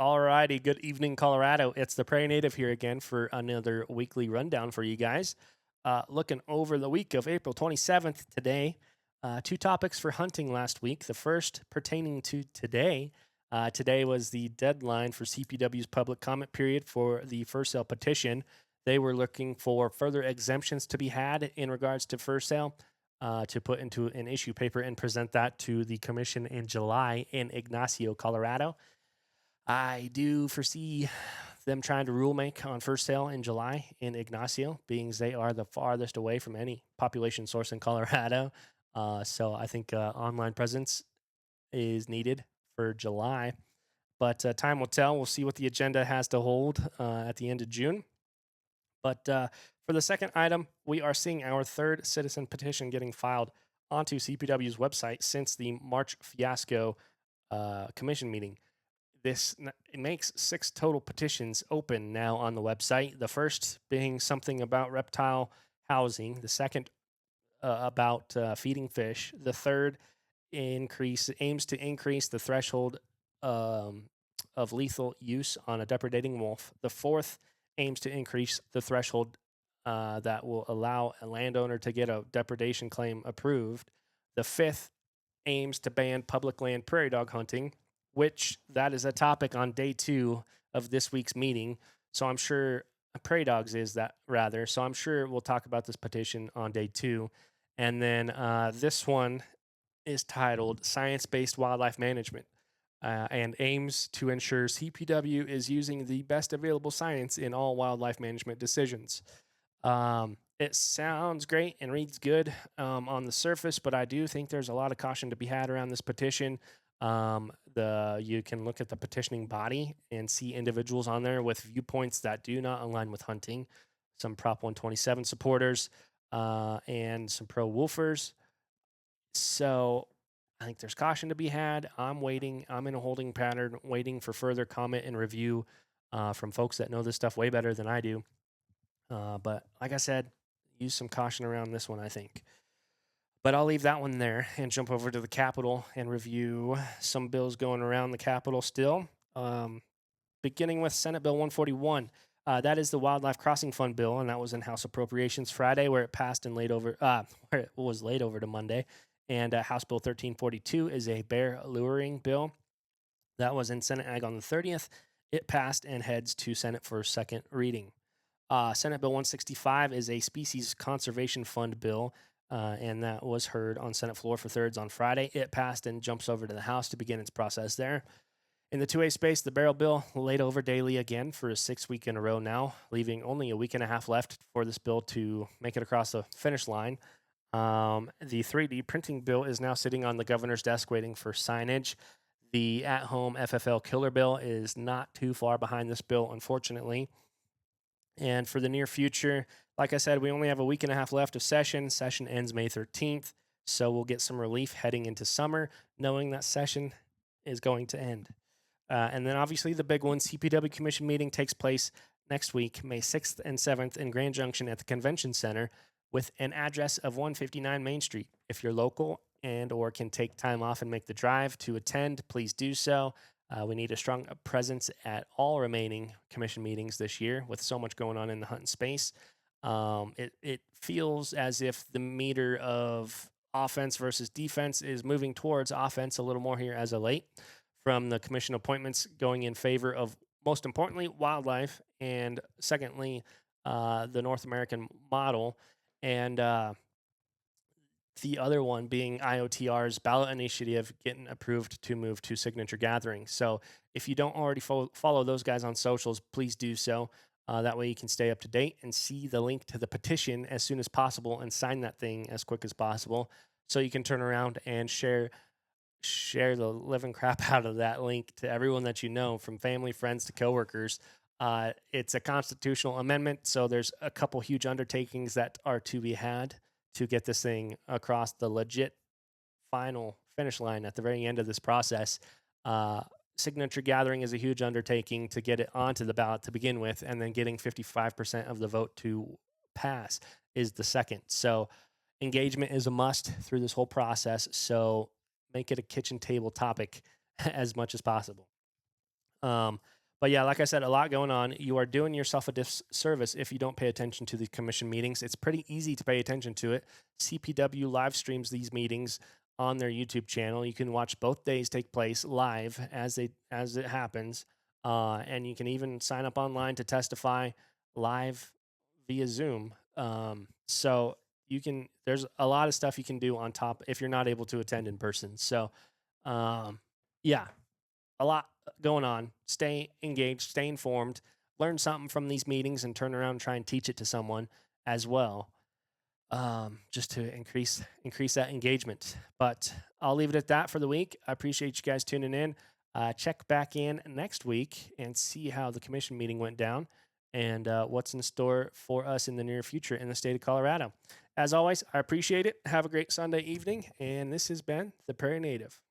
Alrighty, good evening, Colorado. It's the Prairie Native here again for another weekly rundown for you guys. Looking over the week of April 27th today, two topics for hunting last week. The first pertaining to today. Today was the deadline for CPW's public comment period for the first sale petition. They were looking for further exemptions to be had in regards to first sale to put into an issue paper and present that to the commission in July in Ignacio, Colorado. I do foresee them trying to rule make on first sale in July in Ignacio, being they are the farthest away from any population source in Colorado. So I think online presence is needed for July, but time will tell. We'll see what the agenda has to hold at the end of June. But for the second item, we are seeing our third citizen petition getting filed onto CPW's website since the March fiasco commission meeting. It makes 6 total petitions open now on the website. The first being something about reptile housing. The second about feeding fish. The third aims to increase the threshold of lethal use on a depredating wolf. The fourth aims to increase the threshold that will allow a landowner to get a depredation claim approved. The fifth aims to ban public land prairie dog hunting, which that is a topic on day 2 of this week's meeting. So I'm sure prairie dogs is that rather. So I'm sure we'll talk about this petition on day 2. And then this one is titled Science-Based Wildlife Management and aims to ensure CPW is using the best available science in all wildlife management decisions. It sounds great and reads good on the surface, but I do think there's a lot of caution to be had around this petition. You can look at the petitioning body and see individuals on there with viewpoints that do not align with hunting. Some Prop 127 supporters and some pro wolfers. So I think there's caution to be had. I'm waiting. I'm in a holding pattern, waiting for further comment and review from folks that know this stuff way better than I do. But like I said, use some caution around this one, I think. But I'll leave that one there and jump over to the Capitol and review some bills going around the Capitol still. Beginning with Senate Bill 141. That is the Wildlife Crossing Fund bill, and that was in House Appropriations Friday, where it passed and where it was laid over to Monday. And House Bill 1342 is a bear luring bill. That was in Senate Ag on the 30th. It passed and heads to Senate for second reading. Senate Bill 165 is a Species Conservation Fund bill, and that was heard on Senate floor for thirds on Friday. It passed and jumps over to the House to begin its process there. In the 2A space, the barrel bill laid over daily again for a 6th week in a row now, leaving only a week and a half left for this bill to make it across the finish line. The 3D printing bill is now sitting on the governor's desk waiting for signage. The at-home FFL killer bill is not too far behind this bill, unfortunately. And for the near future, like I said, we only have a week and a half left of session. Session ends May 13th, so we'll get some relief heading into summer, knowing that session is going to end. And then obviously the big one, CPW Commission meeting takes place next week, May 6th and 7th in Grand Junction at the Convention Center with an address of 159 Main Street. If you're local and or can take time off and make the drive to attend, please do so. We need a strong presence at all remaining commission meetings this year with so much going on in the hunting space. It feels as if the meter of offense versus defense is moving towards offense a little more here as of late, from the commission appointments going in favor of, most importantly, wildlife, and secondly, the North American model, and the other one being IOTR's ballot initiative getting approved to move to signature gathering. So if you don't already follow those guys on socials, please do so. That way you can stay up to date and see the link to the petition as soon as possible and sign that thing as quick as possible, so you can turn around and share the living crap out of that link to everyone that you know, from family, friends to coworkers. It's a constitutional amendment, so there's a couple huge undertakings that are to be had to get this thing across the legit final finish line at the very end of this process. Signature gathering is a huge undertaking to get it onto the ballot to begin with, and then getting 55% of the vote to pass is the second. So engagement is a must through this whole process. So make it a kitchen table topic as much as possible. But yeah, like I said, a lot going on. You are doing yourself a disservice if you don't pay attention to the commission meetings. It's pretty easy to pay attention to it. CPW live streams these meetings on their YouTube channel. You can watch both days take place live as it happens, and you can even sign up online to testify live via Zoom. So you can. There's a lot of stuff you can do on top if you're not able to attend in person. So, yeah, a lot going on. Stay engaged, stay informed, learn something from these meetings, and turn around and try and teach it to someone as well, just to increase that engagement. But I'll leave it at that for the week. I appreciate you guys tuning in. Check back in next week and see how the commission meeting went down and what's in store for us in the near future in the state of Colorado. As always, I appreciate it. Have a great Sunday evening. And this has been the Prairie Native.